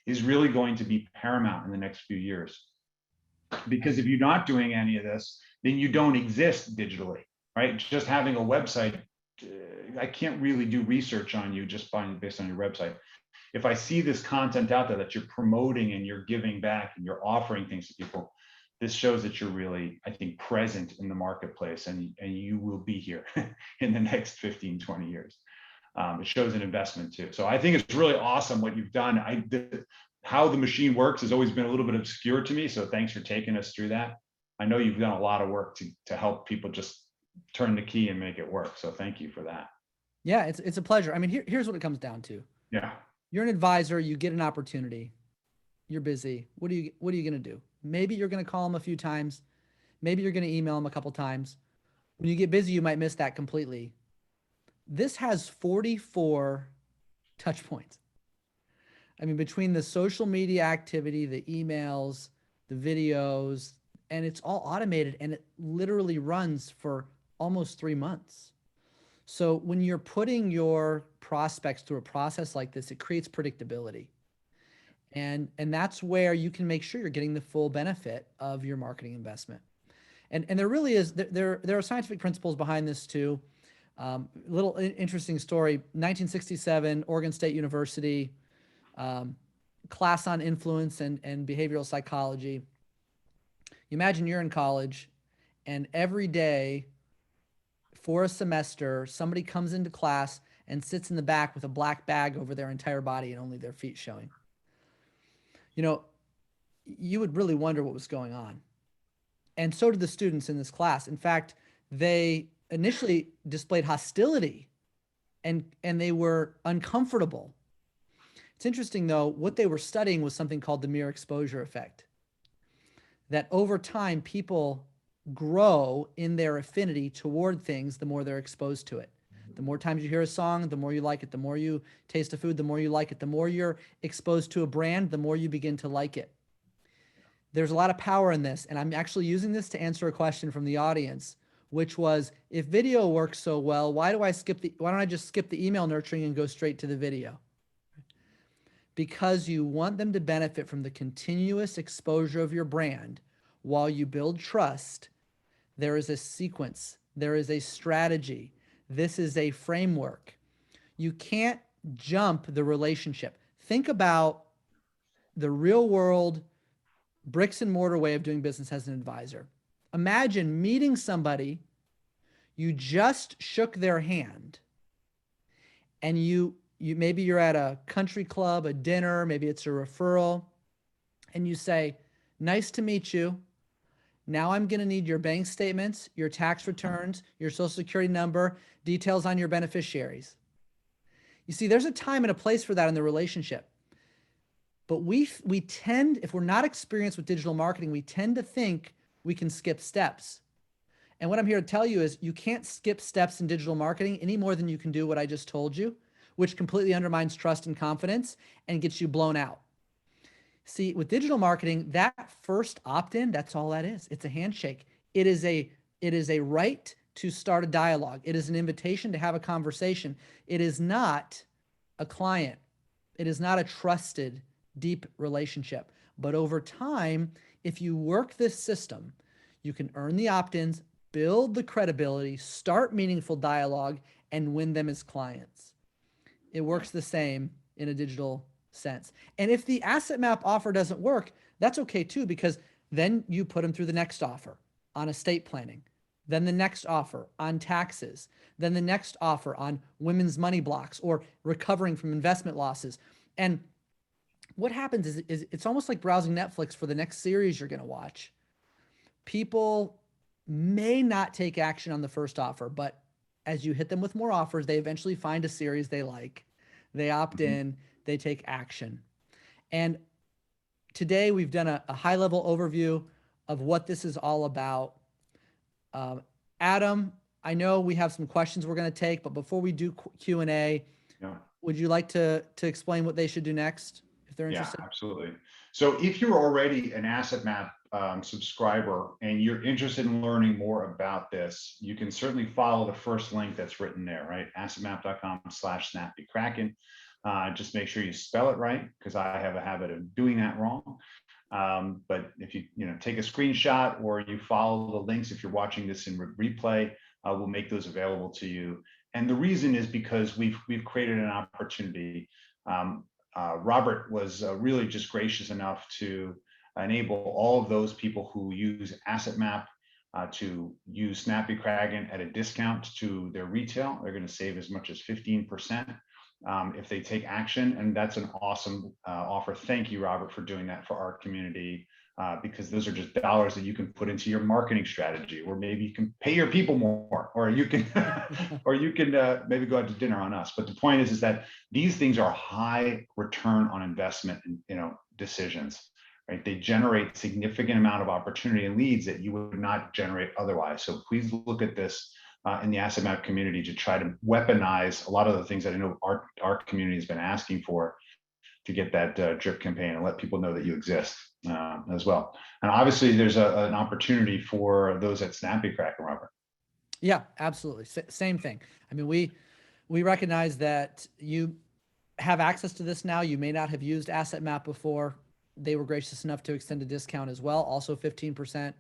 S2: is really going to be paramount in the next few years. Because if you're not doing any of this, then you don't exist digitally, right? Just having a website, I can't really do research on you just based on your website. If I see this content out there that you're promoting and you're giving back and you're offering things to people, this shows that you're really, I think, present in the marketplace, and you will be here in the next 15, 20 years. It shows an investment too. So I think it's really awesome what you've done. How the machine works has always been a little bit obscure to me. So thanks for taking us through that. I know you've done a lot of work to help people just turn the key and make it work. So thank you for that.
S1: Yeah, it's a pleasure. I mean, here's what it comes down to.
S2: Yeah.
S1: You're an advisor, you get an opportunity, you're busy. What are you going to do? Maybe you're going to call them a few times. Maybe you're going to email them a couple times. When you get busy, you might miss that completely. This has 44 touch points. I mean, between the social media activity, the emails, the videos, and it's all automated, and it literally runs for almost 3 months. So when you're putting your prospects through a process like this, it creates predictability. And that's where you can make sure you're getting the full benefit of your marketing investment. And there really is, there are scientific principles behind this too. Little interesting story, 1967, Oregon State University, um, class on influence and behavioral psychology. You imagine you're in college and every day for a semester, somebody comes into class and sits in the back with a black bag over their entire body and only their feet showing. You know, you would really wonder what was going on. And so did the students in this class. In fact, they initially displayed hostility and they were uncomfortable. It's interesting though, what they were studying was something called the mere exposure effect. That over time, people grow in their affinity toward things the more they're exposed to it. The more times you hear a song, the more you like it. The more you taste a food, the more you like it. The more you're exposed to a brand, the more you begin to like it. There's a lot of power in this, and I'm actually using this to answer a question from the audience, which was, if video works so well, why don't I just skip the email nurturing and go straight to the video? Because you want them to benefit from the continuous exposure of your brand while you build trust. There is a sequence, there is a strategy. This is a framework. You can't jump the relationship. Think about the real world bricks and mortar way of doing business as an advisor. Imagine meeting somebody, you just shook their hand, and you maybe you're at a country club, a dinner, maybe it's a referral, and you say, "Nice to meet you. Now I'm going to need your bank statements, your tax returns, your social security number, details on your beneficiaries." You see, there's a time and a place for that in the relationship. But we tend, if we're not experienced with digital marketing, we tend to think we can skip steps. And what I'm here to tell you is you can't skip steps in digital marketing any more than you can do what I just told you, which completely undermines trust and confidence and gets you blown out. See, with digital marketing, that first opt-in, that's all that is. It's a handshake. It is a right to start a dialogue. It is an invitation to have a conversation. It is not a client. It is not a trusted, deep relationship. But over time, if you work this system, you can earn the opt-ins, build the credibility, start meaningful dialogue, and win them as clients. It works the same in a digital sense. And if the asset map offer doesn't work, that's okay too, because then you put them through the next offer on estate planning, then the next offer on taxes, then the next offer on women's money blocks or recovering from investment losses. And what happens is it's almost like browsing Netflix for the next series you're going to watch. People may not take action on the first offer, but as you hit them with more offers, they eventually find a series they like. They opt in, they take action. And today we've done a high-level overview of what this is all about. Adam, I know we have some questions we're going to take, but before we do Q&A,
S2: Yeah.
S1: would you like to explain what they should do next if they're
S2: Yeah,
S1: interested?
S2: absolutely. So if you're already an Asset Map subscriber and you're interested in learning more about this, you can certainly follow the first link that's written there, right? assetmap.com/snappykraken. Just make sure you spell it right, because I have a habit of doing that wrong. But if you take a screenshot or you follow the links, if you're watching this in replay, we'll make those available to you. And the reason is because we've created an opportunity. Robert was really just gracious enough to enable all of those people who use Asset Map to use Snappy Kraken at a discount to their retail. They're going to save as much as 15%. If they take action, and that's an awesome offer. Thank you, Robert, for doing that for our community, because those are just dollars that you can put into your marketing strategy, or maybe you can pay your people more, or you can, or you can maybe go out to dinner on us. But the point is that these things are high return on investment, decisions. Right? They generate significant amount of opportunity and leads that you would not generate otherwise. So please look at this in the Asset Map community to try to weaponize a lot of the things that I know our community has been asking for to get that drip campaign and let people know that you exist as well. And obviously there's an opportunity for those at Snappy Kraken, Robert.
S1: Yeah, absolutely. Same thing. I mean, we recognize that you have access to this now. You may not have used Asset Map before. They were gracious enough to extend a discount as well, also 15%.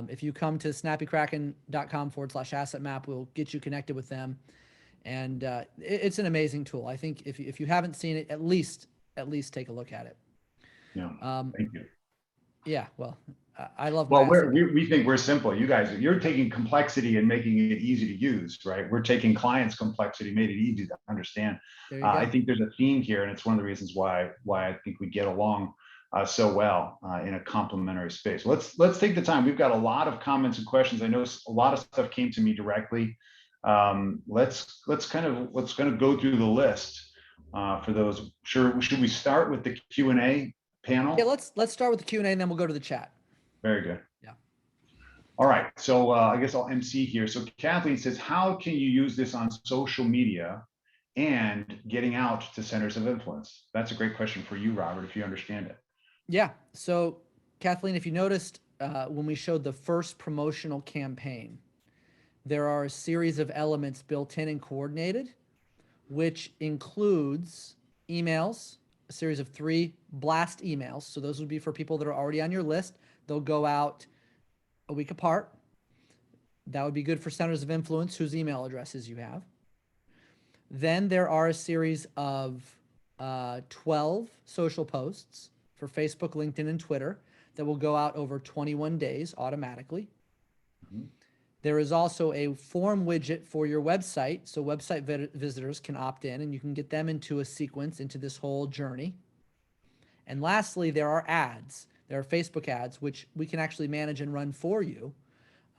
S1: If you come to snappykraken.com/asset map, we'll get you connected with them. And it's an amazing tool. I think if you haven't seen it, at least take a look at it.
S2: Yeah, thank you.
S1: Yeah, well, I love my
S2: Well,
S1: asset map.
S2: we think we're simple. You guys, you're taking complexity and making it easy to use, right? We're taking clients' complexity, made it easy to understand.
S1: There you go.
S2: I think there's a theme here, and it's one of the reasons why I think we get along so well in a complementary space. Let's take the time. We've got a lot of comments and questions. I know a lot of stuff came to me directly. Let's kind of go through the list for those. Sure, should we start with the Q&A panel?
S1: Yeah, let's start with the Q&A and then we'll go to the chat.
S2: Very good.
S1: Yeah.
S2: All right, so I guess I'll MC here. So Kathleen says, how can you use this on social media and getting out to centers of influence? That's a great question for you, Robert, if you understand it.
S1: Yeah. So Kathleen, if you noticed when we showed the first promotional campaign, there are a series of elements built in and coordinated, which includes emails, a series of 3 blast emails. So those would be for people that are already on your list. They'll go out a week apart. That would be good for centers of influence whose email addresses you have. Then there are a series of 12 social posts for Facebook, LinkedIn, and Twitter that will go out over 21 days automatically.
S2: Mhm.
S1: There is also a form widget for your website, so website visitors can opt in and you can get them into a sequence, into this whole journey. And lastly, there are ads. There are Facebook ads, which we can actually manage and run for you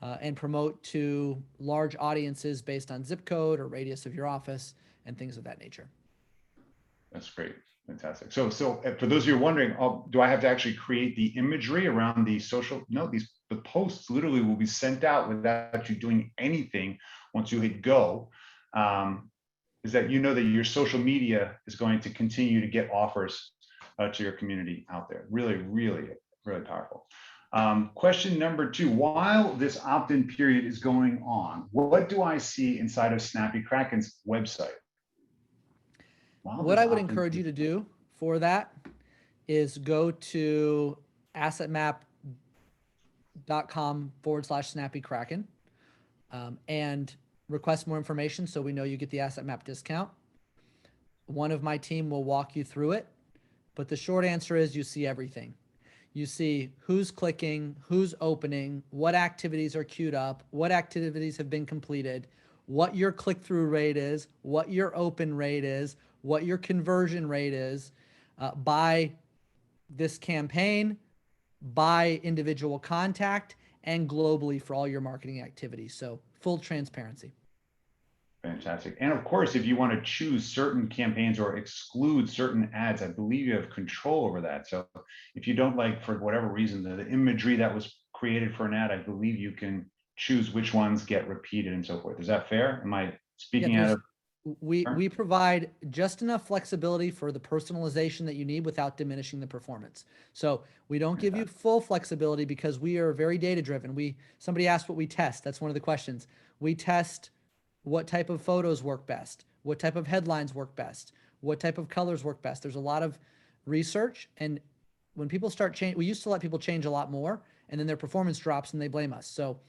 S1: and promote to large audiences based on zip code or radius of your office and things of that nature.
S2: That's great. Fantastic. So for those of you wondering, do I have to actually create the imagery around the social? No, the posts literally will be sent out without you doing anything once you hit go. Is that you know that your social media is going to continue to get offers to your community out there. Really, really, really powerful. Question number 2, while this opt-in period is going on, what do I see inside of Snappy Kraken's website?
S1: What I would encourage you to do for that is go to assetmap.com/Snappy Kraken and request more information so we know you get the asset map discount. One of my team will walk you through it, but the short answer is you see everything. You see who's clicking, who's opening, what activities are queued up, what activities have been completed, what your click-through rate is, what your open rate is, what your conversion rate is by this campaign, by individual contact, and globally for all your marketing activities. So full transparency.
S2: Fantastic. And of course, if you want to choose certain campaigns or exclude certain ads, I believe you have control over that. So if you don't like, for whatever reason, the imagery that was created for an ad, I believe you can choose which ones get repeated and so forth. Is that fair? Am I speaking out of?
S1: We provide just enough flexibility for the personalization that you need without diminishing the performance. So we don't give you full flexibility because we are very data driven. Somebody asked what we test. That's one of the questions. We test what type of photos work best, what type of headlines work best, what type of colors work best. There's a lot of research, and when people start change, we used to let people change a lot more, and then their performance drops and they blame us. So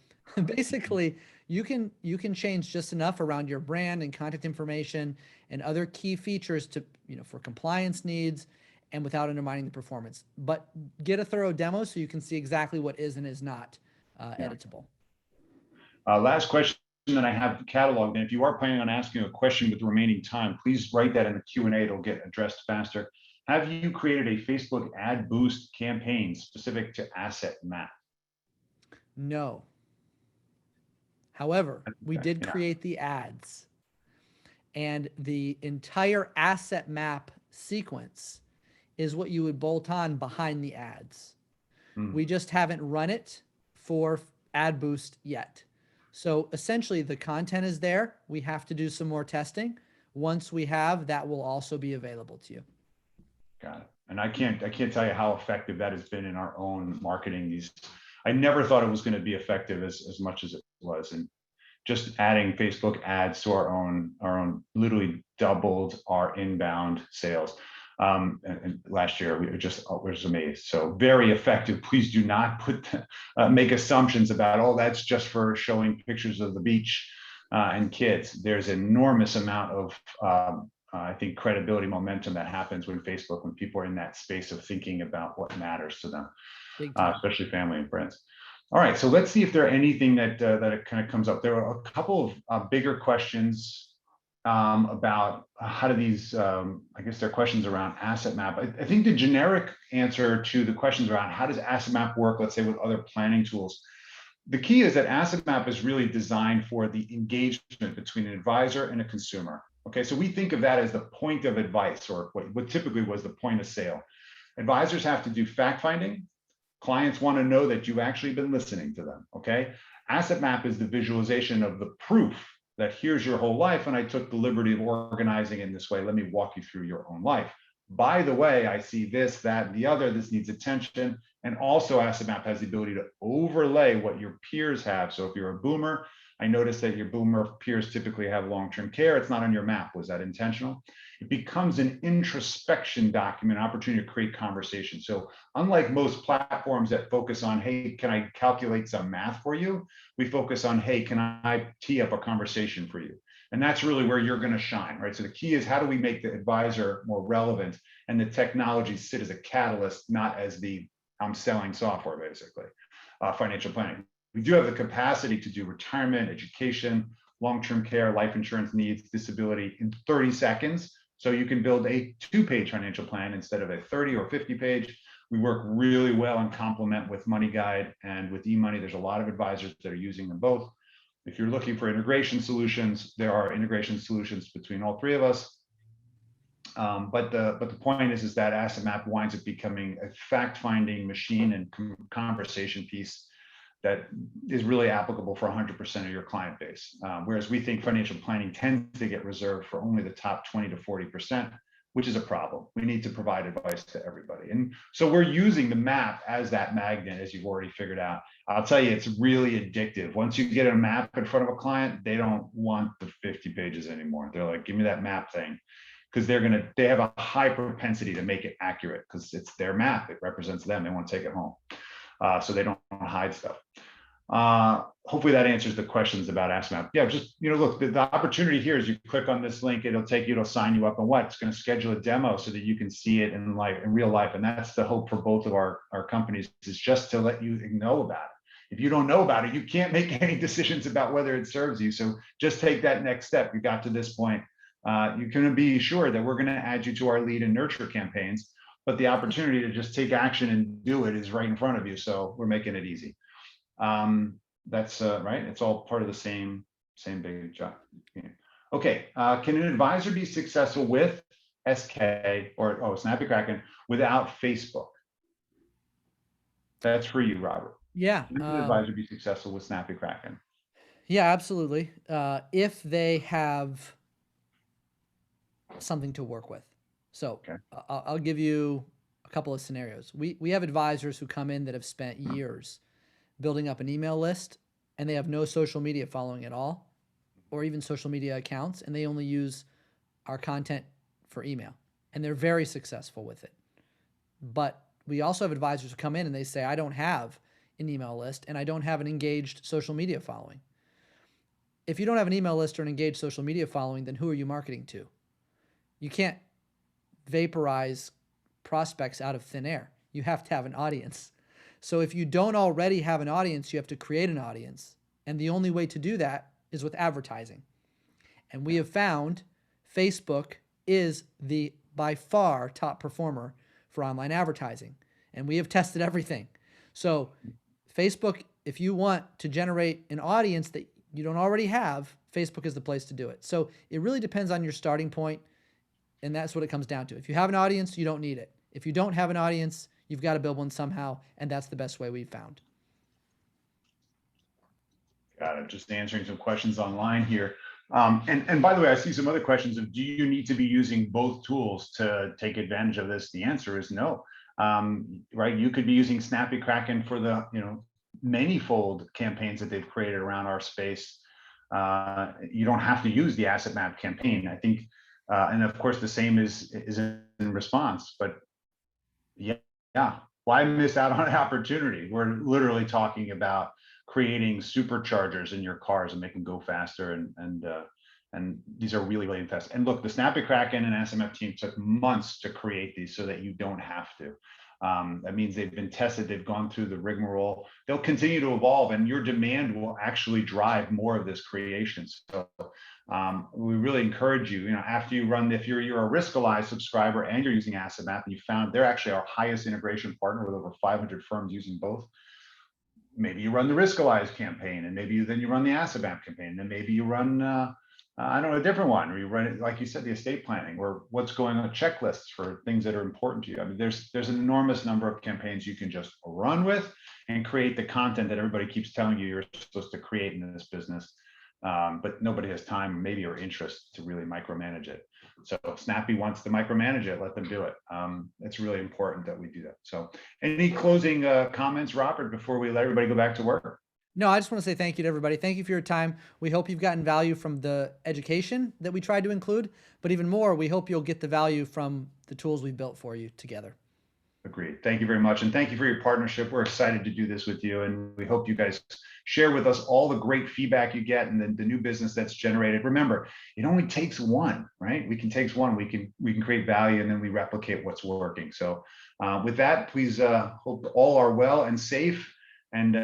S1: basically, you can change just enough around your brand and contact information and other key features to, for compliance needs and without undermining the performance. But get a thorough demo so you can see exactly what is and is not editable.
S2: Last question that I have cataloged, and if you are planning on asking a question with the remaining time, please write that in the Q&A. It'll get addressed faster. Have you created a Facebook ad boost campaign specific to Asset Map?
S1: No. However, we did create the ads, and the entire asset map sequence is what you would bolt on behind the ads. We just haven't run it for ad boost yet. So essentially the content is there. We have to do some more testing. Once we have, that will also be available to you.
S2: Got it. And I can't tell you how effective that has been in our own marketing. I never thought it was going to be effective as much as it was. And just adding Facebook ads to our own literally doubled our inbound sales. And last year we was amazed. So very effective. Please do not make assumptions about, oh, that's just for showing pictures of the beach and kids. There's an enormous amount of I think credibility momentum that happens when people are in that space of thinking about what matters to them, especially family and friends. All right, so let's see if there are anything that kind of comes up. There are a couple of bigger questions about how do these, I guess they're questions around Asset Map. I think the generic answer to the questions around how does Asset Map work, let's say with other planning tools, the key is that Asset Map is really designed for the engagement between an advisor and a consumer. Okay, so we think of that as the point of advice, or what typically was the point of sale. Advisors have to do fact finding. Clients want to know that you've actually been listening to them, okay? Asset Map is the visualization of the proof that here's your whole life, and I took the liberty of organizing in this way. Let me walk you through your own life. By the way, I see this, that, and the other. This needs attention. And also Asset Map has the ability to overlay what your peers have. So if you're a boomer, I noticed that your boomer peers typically have long-term care. It's not on your map. Was that intentional? It becomes an introspection document, opportunity to create conversation. So unlike most platforms that focus on, hey, can I calculate some math for you? We focus on, hey, can I tee up a conversation for you? And that's really where you're going to shine, right? So the key is, how do we make the advisor more relevant, and the technology sit as a catalyst, not as the I'm selling software, basically. Financial planning. We do have the capacity to do retirement, education, long-term care, life insurance needs, disability in 30 seconds. So you can build a 2-page financial plan instead of a 30 or 50-page. We work really well and complement with Money Guide and with eMoney. There's a lot of advisors that are using them both. If you're looking for integration solutions, there are integration solutions between all three of us. But the point is that Asset Map winds up becoming a fact-finding machine and conversation piece that is really applicable for 100% of your client base. Whereas we think financial planning tends to get reserved for only the top 20 to 40%, which is a problem. We need to provide advice to everybody. And so we're using the map as that magnet, as you've already figured out. I'll tell you, it's really addictive. Once you get a map in front of a client, they don't want the 50 pages anymore. They're like, give me that map thing. Because they have a high propensity to make it accurate, because it's their map. It represents them. They want to take it home. So they don't hide stuff. Hopefully that answers the questions about Asset Map. Yeah, just, look, the opportunity here is you click on this link, it'll sign you up, and it's going to schedule a demo so that you can see it in real life. And that's the hope for both of our companies, is just to let you know about it. If you don't know about it, you can't make any decisions about whether it serves you. So just take that next step. You got to this point. You can be sure that we're going to add you to our lead and nurture campaigns, but the opportunity to just take action and do it is right in front of you. So we're making it easy. That's right. It's all part of the same big job. Okay. Can an advisor be successful with SK or Snappy Kraken without Facebook? That's for you, Robert.
S1: Yeah.
S2: Can an advisor be successful with Snappy Kraken?
S1: Yeah, absolutely. If they have something to work with. So okay. I'll give you a couple of scenarios. We have advisors who come in that have spent years building up an email list, and they have no social media following at all, or even social media accounts, and they only use our content for email, and they're very successful with it. But we also have advisors who come in and they say, I don't have an email list and I don't have an engaged social media following. If you don't have an email list or an engaged social media following, then who are you marketing to? You can't vaporize prospects out of thin air. You have to have an audience. So if you don't already have an audience, you have to create an audience. And the only way to do that is with advertising. And we have found Facebook is the by far top performer for online advertising. And we have tested everything. So Facebook, if you want to generate an audience that you don't already have, Facebook is the place to do it. So it really depends on your starting point. And that's what it comes down to. If you have an audience, you don't need it. If you don't have an audience, you've got to build one somehow. And that's the best way we've found.
S2: Got it. Just answering some questions online here. And by the way, I see some other questions of, do you need to be using both tools to take advantage of this? The answer is no. Right? You could be using Snappy Kraken for the, many-fold campaigns that they've created around our space. you don't have to use the asset map campaign. I think, and of course the same is in response, but yeah, why miss out on an opportunity? We're literally talking about creating superchargers in your cars and make them go faster, and these are really, really fast. And look, the Snappy Kraken and SMF team took months to create these so that you don't have to. That means they've been tested, they've gone through the rigmarole. They'll continue to evolve, and your demand will actually drive more of this creation. So we really encourage you, after you run, if you're a Riskalyze subscriber and you're using Asset Map, and you found they're actually our highest integration partner with over 500 firms using both. Maybe you run the Riskalyze campaign, and maybe then you run the Asset Map campaign, and then maybe you run I don't know, a different one, or you run it, like you said, the estate planning, or what's going on, checklists for things that are important to you. I mean, there's an enormous number of campaigns you can just run with and create the content that everybody keeps telling you you're supposed to create in this business. But nobody has time, maybe, or interest to really micromanage it. So Snappy wants to micromanage it, let them do it. It's really important that we do that. So any closing comments, Robert, before we let everybody go back to work?
S1: No, I just want to say thank you to everybody. Thank you for your time. We hope you've gotten value from the education that we tried to include, but even more, we hope you'll get the value from the tools we've built for you together.
S2: Agreed. Thank you very much. And thank you for your partnership. We're excited to do this with you. And we hope you guys share with us all the great feedback you get and the new business that's generated. Remember, it only takes one, right? We can take one, we can create value, and then we replicate what's working. So with that, please hope all are well and safe, and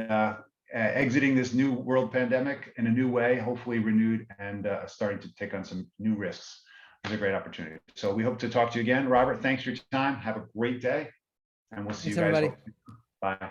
S2: exiting this new world pandemic in a new way, hopefully renewed, and starting to take on some new risks. It's a great opportunity. So we hope to talk to you again. Robert, thanks for your time. Have a great day, and we'll see
S1: Thanks,
S2: you guys.
S1: everybody.
S2: Bye.